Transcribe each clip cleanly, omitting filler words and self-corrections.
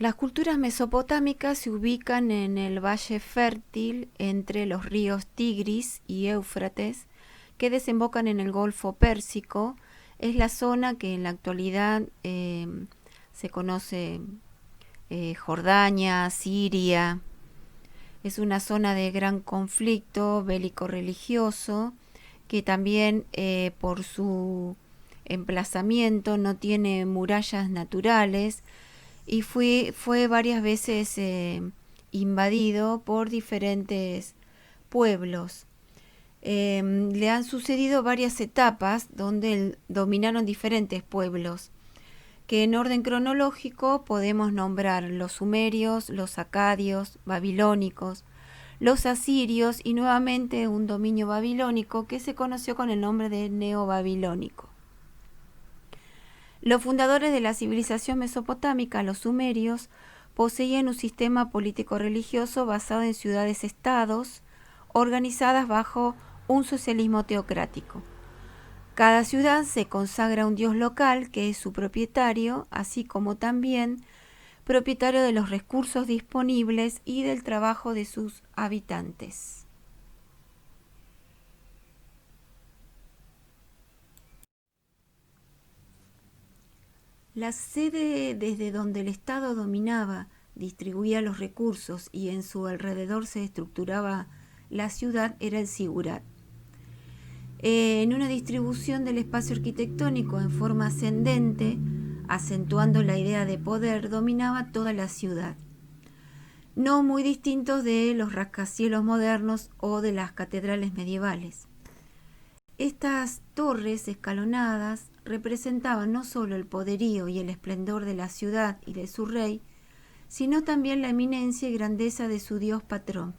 Las culturas mesopotámicas se ubican en el valle fértil entre los ríos Tigris y Éufrates, que desembocan en el Golfo Pérsico. Es la zona que en la actualidad se conoce Jordania, Siria. Es una zona de gran conflicto bélico-religioso que también por su emplazamiento no tiene murallas naturales y fue varias veces invadido por diferentes pueblos. Le han sucedido varias etapas donde dominaron diferentes pueblos, que en orden cronológico podemos nombrar los sumerios, los acadios, babilónicos, los asirios y nuevamente un dominio babilónico que se conoció con el nombre de neobabilónico. Los fundadores de la civilización mesopotámica, los sumerios, poseían un sistema político-religioso basado en ciudades-estados organizadas bajo un socialismo teocrático. Cada ciudad se consagra a un dios local que es su propietario, así como también propietario de los recursos disponibles y del trabajo de sus habitantes. La sede desde donde el Estado dominaba, distribuía los recursos y en su alrededor se estructuraba la ciudad era el sigurat. En una distribución del espacio arquitectónico en forma ascendente, acentuando la idea de poder, dominaba toda la ciudad, no muy distintos de los rascacielos modernos o de las catedrales medievales. Estas torres escalonadas representaban no solo el poderío y el esplendor de la ciudad y de su rey, sino también la eminencia y grandeza de su dios patrón.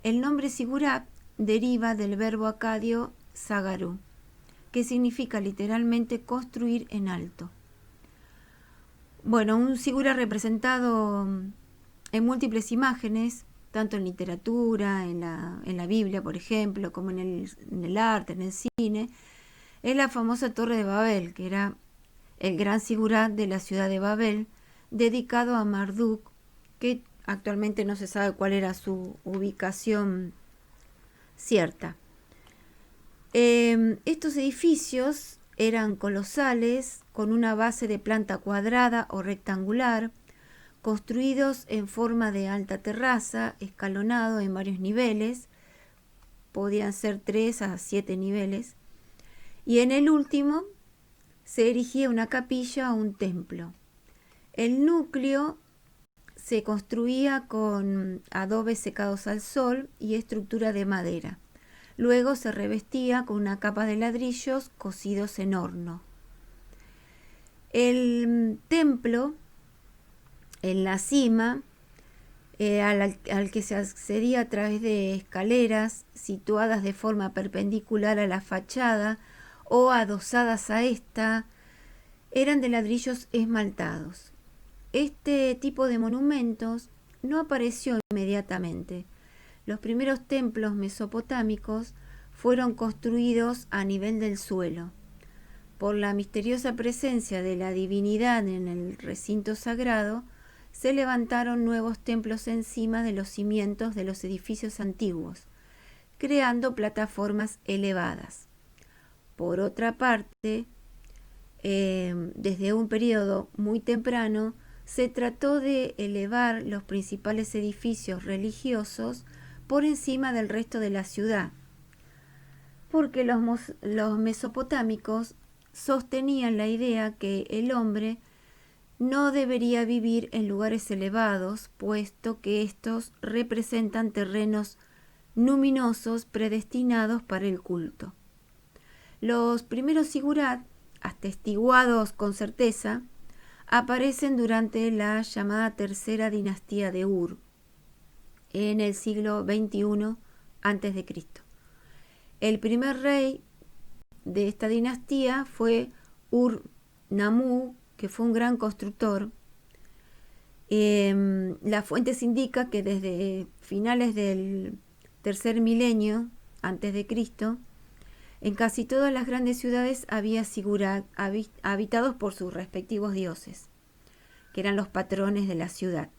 El nombre Sigurat deriva del verbo acadio sagaru, que significa literalmente construir en alto. Bueno, un Sigurat representado en múltiples imágenes, tanto en literatura, en la Biblia, por ejemplo, como en el arte, en el cine, es la famosa Torre de Babel, que era el gran Sigurat de la ciudad de Babel, dedicado a Marduk, que actualmente no se sabe cuál era su ubicación cierta. Estos edificios eran colosales, con una base de planta cuadrada o rectangular, construidos en forma de alta terraza, escalonado en varios niveles, podían ser 3 a 7 niveles, y en el último se erigía una capilla o un templo. El núcleo se construía con adobes secados al sol y estructura de madera. Luego se revestía con una capa de ladrillos cocidos en horno. El templo, en la cima, al que se accedía a través de escaleras situadas de forma perpendicular a la fachada o adosadas a esta, eran de ladrillos esmaltados. Este tipo de monumentos no apareció inmediatamente. Los primeros templos mesopotámicos fueron construidos a nivel del suelo. Por la misteriosa presencia de la divinidad en el recinto sagrado, se levantaron nuevos templos encima de los cimientos de los edificios antiguos, creando plataformas elevadas. Por otra parte, desde un periodo muy temprano, se trató de elevar los principales edificios religiosos por encima del resto de la ciudad, porque los mesopotámicos sostenían la idea que el hombre no debería vivir en lugares elevados, puesto que estos representan terrenos luminosos predestinados para el culto. Los primeros sigurat, atestiguados con certeza, aparecen durante la llamada tercera dinastía de Ur, en el siglo XXI a.C. El primer rey de esta dinastía fue Ur-Nammu, que fue un gran constructor. Las fuentes indican que desde finales del tercer milenio antes de Cristo, en casi todas las grandes ciudades había sigurat habitados por sus respectivos dioses, que eran los patrones de la ciudad.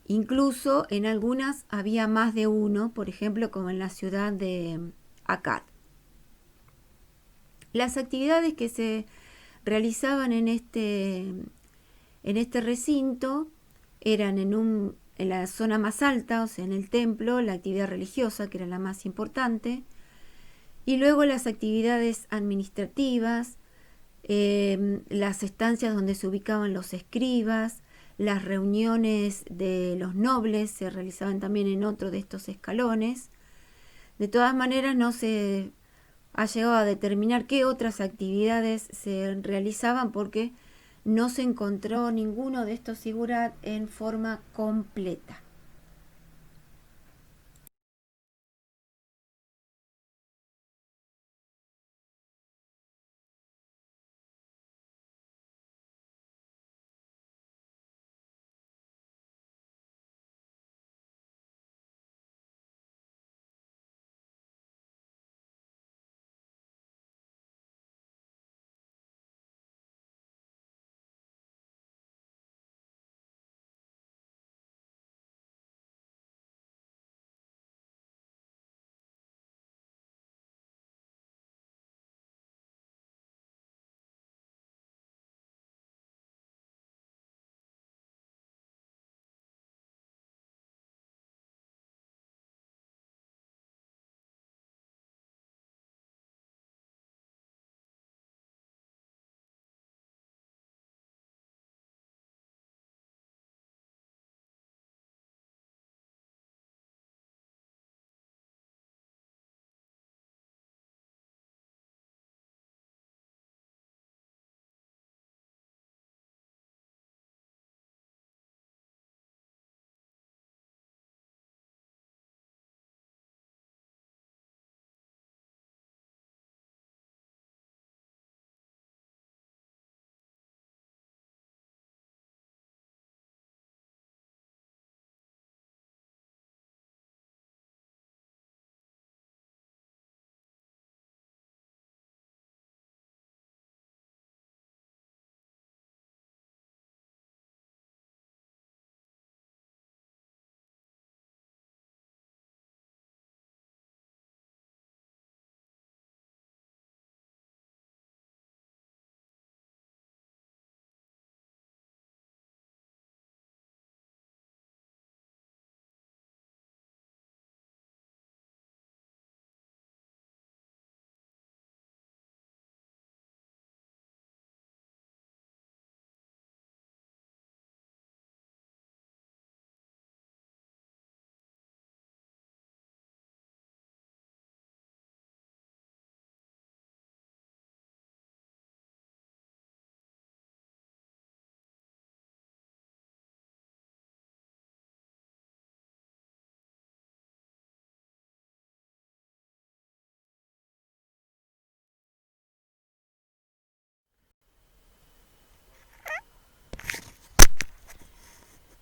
Incluso en algunas había más de uno, por ejemplo, como en la ciudad de Akkad. Las actividades que se realizaban en este recinto eran en la zona más alta, o sea, en el templo, la actividad religiosa, que era la más importante, y luego las actividades administrativas, las estancias donde se ubicaban los escribas, las reuniones de los nobles se realizaban también en otro de estos escalones. De todas maneras, no se ha llegado a determinar qué otras actividades se realizaban porque no se encontró ninguno de estos sigurat en forma completa.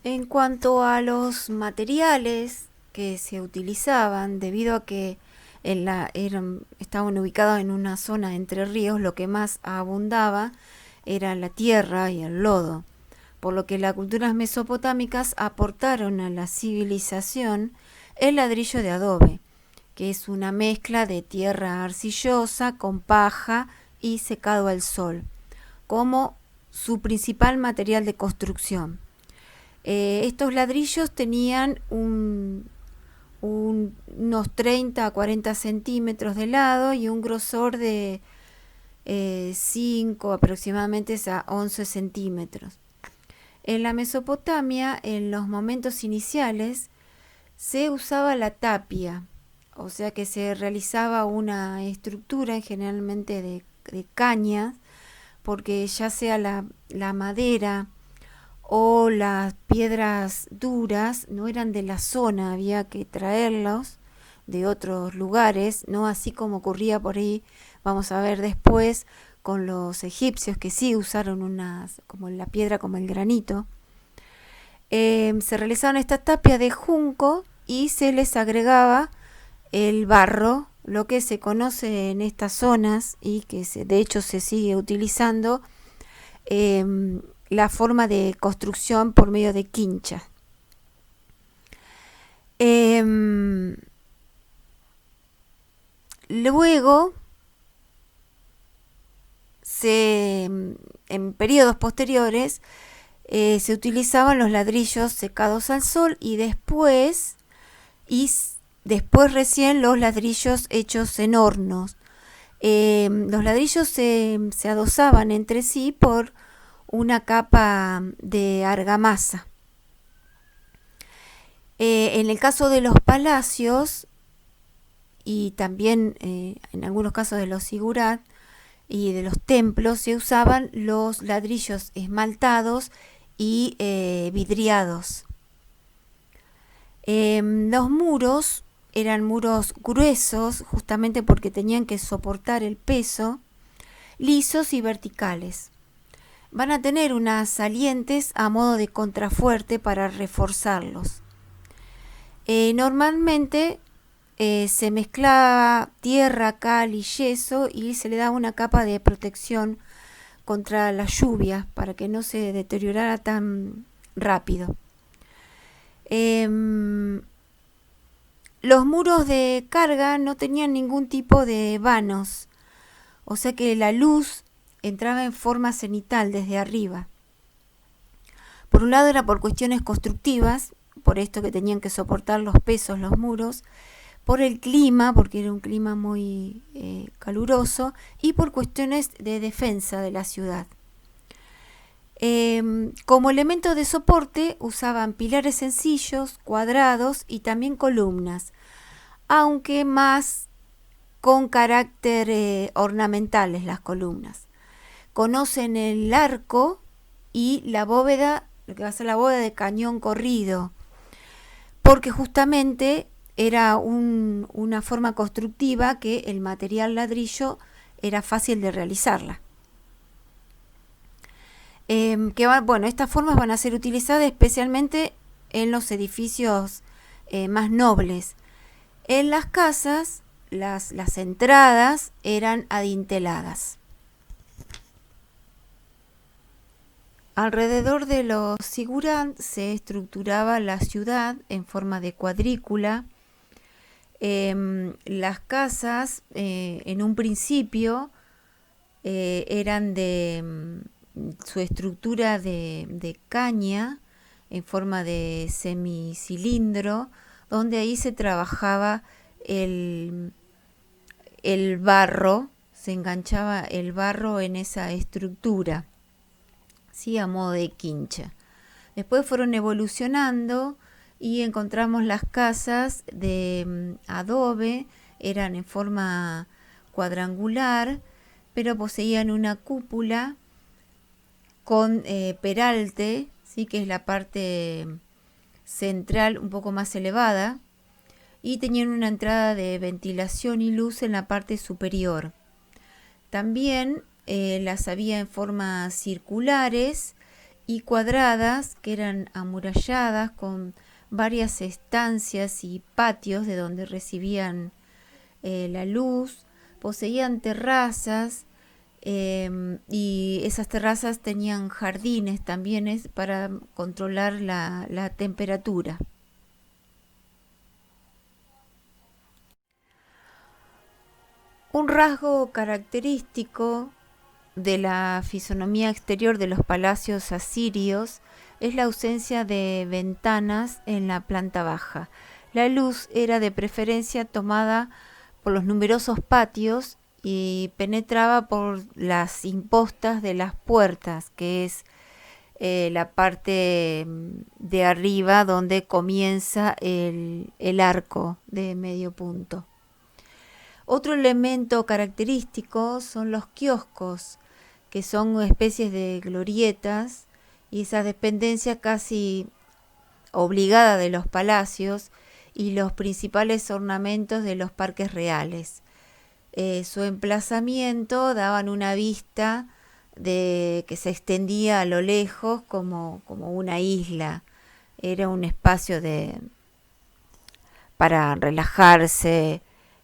En cuanto a los materiales que se utilizaban, debido a que estaban ubicados en una zona entre ríos, lo que más abundaba era la tierra y el lodo, por lo que las culturas mesopotámicas aportaron a la civilización el ladrillo de adobe, que es una mezcla de tierra arcillosa con paja y secado al sol, como su principal material de construcción. Estos ladrillos tenían unos 30 a 40 centímetros de lado y un grosor de 5 aproximadamente a 11 centímetros. En la Mesopotamia, en los momentos iniciales, se usaba la tapia, o sea que se realizaba una estructura generalmente de cañas, porque ya sea la madera o las piedras duras no eran de la zona, había que traerlos de otros lugares, no así como ocurría por ahí, vamos a ver después, con los egipcios que sí usaron como la piedra, como el granito. Se realizaron estas tapias de junco y se les agregaba el barro, lo que se conoce en estas zonas y que de hecho se sigue utilizando, la forma de construcción por medio de quincha. Luego, en periodos posteriores, se utilizaban los ladrillos secados al sol y después recién los ladrillos hechos en hornos. Los ladrillos se adosaban entre sí por una capa de argamasa. En el caso de los palacios y también en algunos casos de los sigurat y de los templos se usaban los ladrillos esmaltados y vidriados. Los muros eran muros gruesos justamente porque tenían que soportar el peso, lisos y verticales. Van a tener unas salientes a modo de contrafuerte para reforzarlos. Normalmente se mezclaba tierra, cal y yeso y se le daba una capa de protección contra las lluvias para que no se deteriorara tan rápido. Los muros de carga no tenían ningún tipo de vanos, o sea que la luz entraba en forma cenital desde arriba. Por un lado era por cuestiones constructivas, por esto que tenían que soportar los pesos los muros, por el clima, porque era un clima muy caluroso, y por cuestiones de defensa de la ciudad. Como elemento de soporte usaban pilares sencillos, cuadrados y también columnas, aunque más con carácter ornamentales las columnas. Conocen el arco y la bóveda, lo que va a ser la bóveda de cañón corrido, porque justamente era una forma constructiva que el material ladrillo era fácil de realizarla. Estas formas van a ser utilizadas especialmente en los edificios más nobles. En las casas, las entradas eran adinteladas. Alrededor de los sigurat se estructuraba la ciudad en forma de cuadrícula. Las casas en un principio eran de su estructura de caña en forma de semicilindro, donde ahí se trabajaba el barro, se enganchaba el barro en esa estructura, ¿sí? A modo de quincha. Después fueron evolucionando y encontramos las casas de adobe, eran en forma cuadrangular, pero poseían una cúpula con peralte, ¿sí? Que es la parte central un poco más elevada, y tenían una entrada de ventilación y luz en la parte superior. También las había en formas circulares y cuadradas que eran amuralladas con varias estancias y patios de donde recibían la luz. Poseían terrazas y esas terrazas tenían jardines también para controlar la temperatura. Un rasgo característico de la fisonomía exterior de los palacios asirios es la ausencia de ventanas en la planta baja. La luz era de preferencia tomada por los numerosos patios y penetraba por las impostas de las puertas, que es la parte de arriba donde comienza el arco de medio punto. Otro elemento característico son los kioscos, que son especies de glorietas y esas dependencias casi obligadas de los palacios y los principales ornamentos de los parques reales. Su emplazamiento daban una vista que se extendía a lo lejos como una isla. Era un espacio para relajarse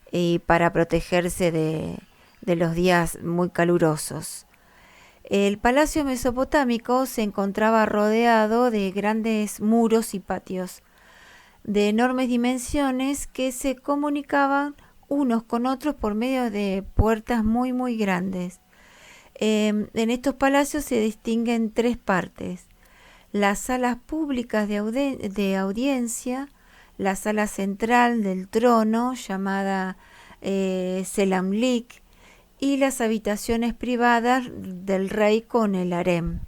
y para protegerse de los días muy calurosos. El palacio mesopotámico se encontraba rodeado de grandes muros y patios de enormes dimensiones que se comunicaban unos con otros por medio de puertas muy grandes. En estos palacios se distinguen tres partes: las salas públicas de audiencia, la sala central del trono llamada Selamlik, y las habitaciones privadas del rey con el harem.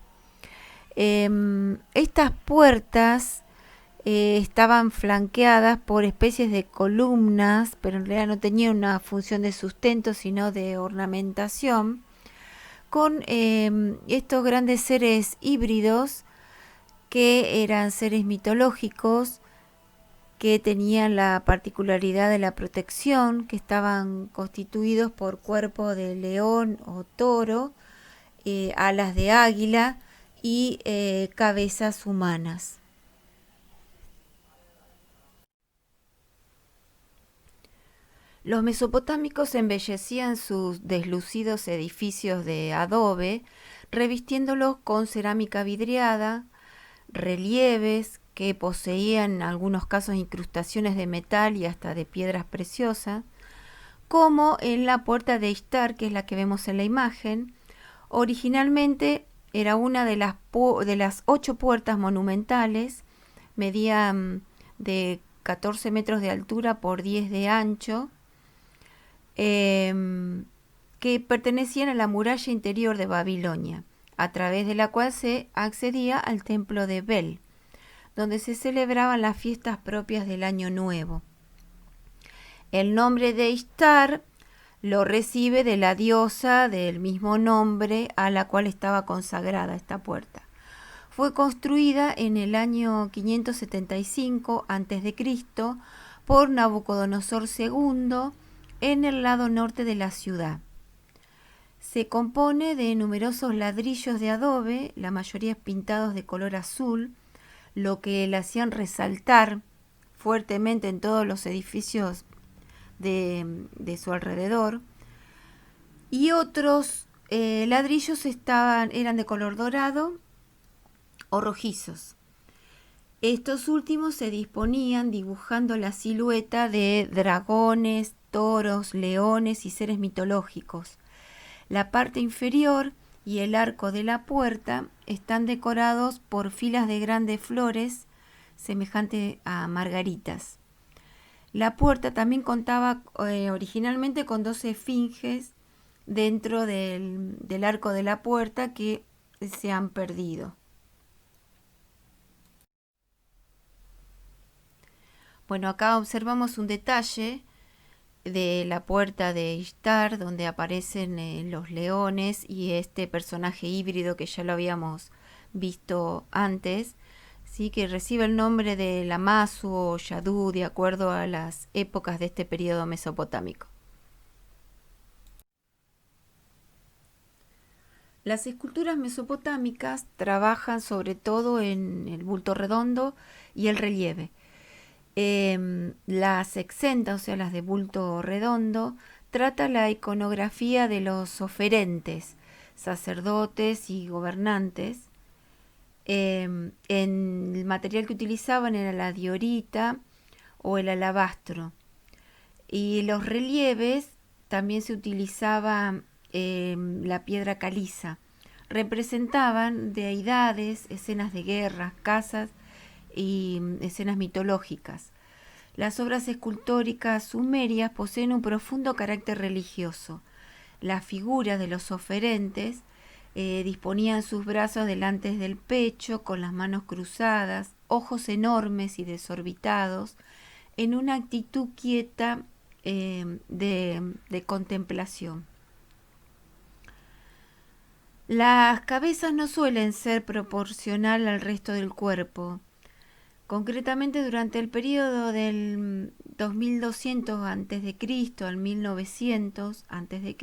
Estas puertas estaban flanqueadas por especies de columnas, pero en realidad no tenían una función de sustento, sino de ornamentación, con estos grandes seres híbridos que eran seres mitológicos que tenían la particularidad de la protección, que estaban constituidos por cuerpo de león o toro, alas de águila y cabezas humanas. Los mesopotámicos embellecían sus deslucidos edificios de adobe, revistiéndolos con cerámica vidriada, relieves que poseían en algunos casos incrustaciones de metal y hasta de piedras preciosas, como en la puerta de Ishtar, que es la que vemos en la imagen. Originalmente era una de las 8 puertas monumentales, medía de 14 metros de altura por 10 de ancho, que pertenecían a la muralla interior de Babilonia, a través de la cual se accedía al templo de Bel, donde se celebraban las fiestas propias del Año Nuevo. El nombre de Ishtar lo recibe de la diosa del mismo nombre a la cual estaba consagrada esta puerta. Fue construida en el año 575 a.C. por Nabucodonosor II en el lado norte de la ciudad. Se compone de numerosos ladrillos de adobe, la mayoría pintados de color azul, lo que le hacían resaltar fuertemente en todos los edificios de su alrededor. Y otros ladrillos eran de color dorado o rojizos. Estos últimos se disponían dibujando la silueta de dragones, toros, leones y seres mitológicos. La parte inferior y el arco de la puerta están decorados por filas de grandes flores semejantes a margaritas. La puerta también contaba originalmente con 12 esfinges dentro del arco de la puerta que se han perdido. Bueno, acá observamos un detalle de la puerta de Ishtar, donde aparecen los leones y este personaje híbrido que ya lo habíamos visto antes, ¿sí? Que recibe el nombre de Lamassu o Yadú de acuerdo a las épocas de este periodo mesopotámico. Las esculturas mesopotámicas trabajan sobre todo en el bulto redondo y el relieve. Las exentas, o sea, las de bulto redondo, trata la iconografía de los oferentes, sacerdotes y gobernantes. El material que utilizaban era la diorita o el alabastro. Y los relieves también se utilizaba la piedra caliza. Representaban deidades, escenas de guerras, casas y escenas mitológicas. Las obras escultóricas sumerias poseen un profundo carácter religioso. Las figuras de los oferentes disponían sus brazos delante del pecho, con las manos cruzadas, ojos enormes y desorbitados, en una actitud quieta de contemplación. Las cabezas no suelen ser proporcional al resto del cuerpo. Concretamente, durante el periodo del 2200 a.C. al 1900 a.C.,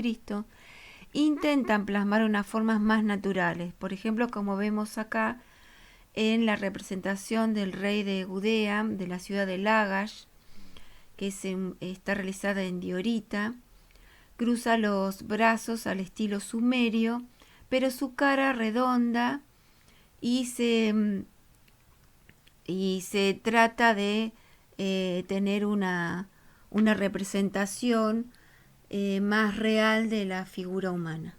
intentan plasmar unas formas más naturales. Por ejemplo, como vemos acá en la representación del rey de Judea, de la ciudad de Lagash, que está realizada en diorita, cruza los brazos al estilo sumerio, pero su cara redonda y se trata de tener una representación más real de la figura humana.